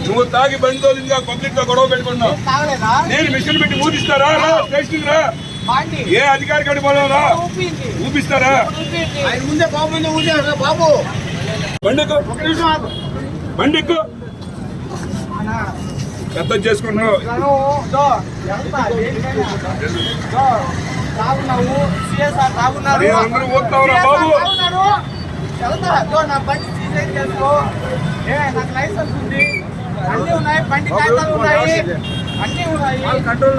నువ్వు తాగి బండి తోలిందిగా పబ్లిక్ తో గొడవ పెట్టుకున్నావు. నేను మిషన్ పెట్టి ఊపిస్తారా? స్టేషన్ రా. ఏ అధికారి కాడి పోలేదా? ఊపిస్తారా? ముందే బాబు ముందే ఊపారు బాబు. బండికు బండికు అర్థం చేసుకుంటున్నావు. అందరూ పోతావురా బాబు. నా బండి సీజ్ చేసుకో. నాకు లైసెన్స్ ఉంది, అన్ని ఉన్నాయి, బండి కాగితాలు ఉన్నాయి, అన్ని ఉన్నాయి. కంట్రోల్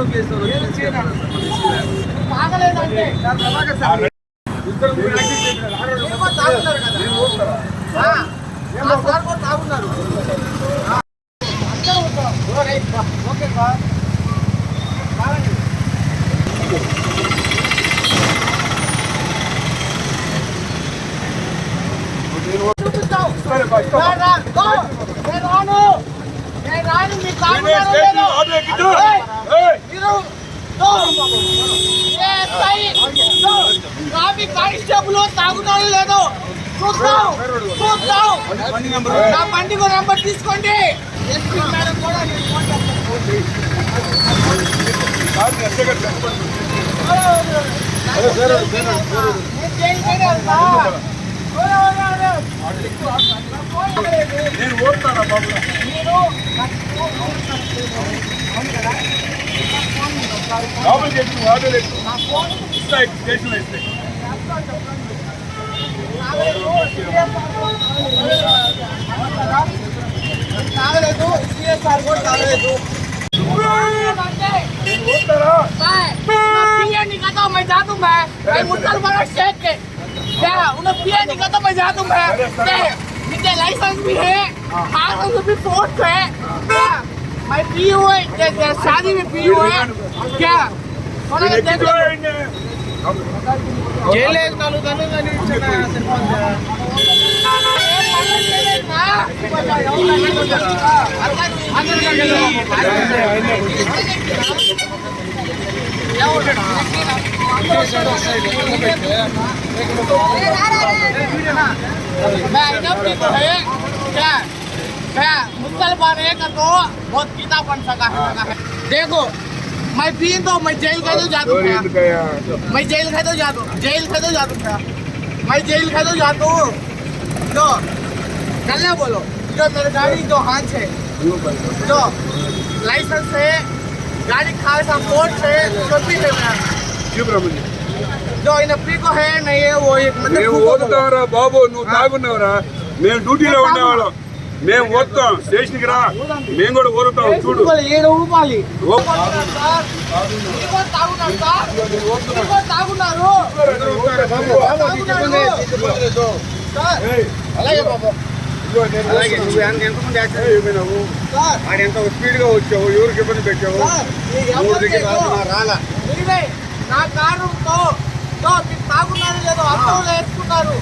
తాగలేదంటే తాగున్నారు. Okay sir. ట్రాఫిక్ కానిస్టేబుల్ తాగుతాడు లేదు చూస్తాం. నా బండికి నెంబర్ తీసుకోండి. ఎస్పీ మేడం కూడా నేను ఓడతానా బాబు? బాబులు చెప్పి వాడు స్టేషన్ ఇస్తే తాగలేదు. సిఎస్ఆర్ కూడా తాగలేదు. पिए नहीं कहता मैं जा दूं मैं मुसलमान शेख के क्या उन्हें पिए नहीं कहता मैं जा दूं मैं मुझे लाइसेंस भी है, कागज भी फोर्स है क्या मैं पी हुए शादी में पी हुए क्या जेल मुसलमान है का तो बहुत पिता बन सका है। देखो मैं पी तो मैं जेल का तो जा दूंगा, मैं जेल का तो जा दूँ, जेल का तो जा दूंगा, मैं जेल का तो जा दूँ। तो चलने बोलो जो मेरी गाड़ी जो हाथ है जो लाइसेंस है, गाड़ी खालसा कोर्ट है, जो भी है जो इन पी को है नहीं है वो एक ఓదుతావరా బాబు? నువ్వు తాగున్నావురా? మేము డ్యూటీలో ఉండేవాళ్ళం, మేము వస్తాం స్టేషన్కి రా, మేము కూడా ఊరుతాం. చూడు అలాగే బాబు. ఎంతమంది యాక్సిడెంట్ అయిపోయినావు? ఆడ ఎంత స్పీడ్ గా వచ్చావు, ఎవరికి ఇబ్బంది పెట్టావు? రాలా నా కారు తాగున్నారు లేదో అర్థం వేసుకున్నారు.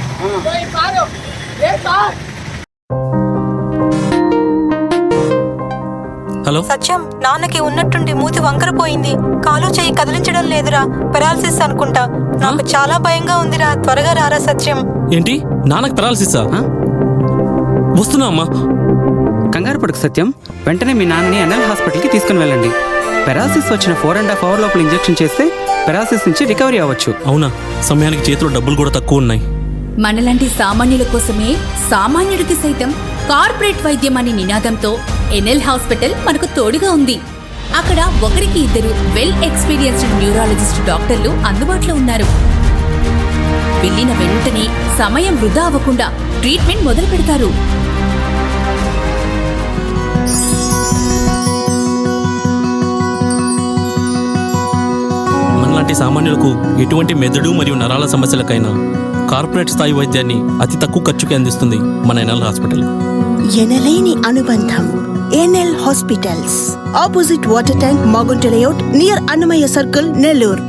హలో సత్యం, నాన్నకి ఉన్నట్టుండి మూతి వంకరపోయింది, కాలు చేయి కదిలించడం లేదురా, పెరాలసిస్ అనుకుంటా. నాకు చాలా భయంగా ఉందిరా, త్వరగా రారా సత్యం. ఏంటి నాన్నకి పెరాలసిసా? వస్తున్నా అమ్మా. కంగారు పడుకు సత్యం, వెంటనే మీ నాన్నని ఎన్ఎల్ హాస్పిటల్కి తీసుకుని వెళ్ళండి. పెరాలసిస్ వచ్చిన 4.5 hours లోపల ఇంజెక్షన్ చేస్తే పెరాలసిస్ నుంచి రికవరీ అవ్వచ్చు. అవునా? సమయానికి చేతిలో డబ్బులు కూడా తక్కువ ఉన్నాయి. మనలాంటి సామాన్యుల కోసమే సామాన్యుడికి సైతం కార్పొరేట్ వైద్యం అనే నినాదంతో ఎన్ఎల్ హాస్పిటల్ మనకు తోడుగా ఉంది. అక్కడ ఒకరికి ఇద్దరు వెల్ ఎక్స్పీరియన్స్డ్ న్యూరాలజిస్ట్ డాక్టర్లు అందుబాటులో ఉన్నారు. వెళ్ళిన వెంటనే సమయం వృధా అవ్వకుండా ట్రీట్మెంట్ మొదలు పెడతారు. మనలాంటి సామాన్యులకు ఎటువంటి మెదడు మరియు నరాల సమస్యలకైనా కార్పొరేట్ స్థాయి వైద్యాన్ని అతి తక్కువ ఖర్చుకి అందిస్తుంది మన ఎన్ఎల్ హాస్పిటల్. ఎనలేని అనుబంధం. NL hospitals, opposite water tank, Magunta layout, near Annamayya circle, Nellore.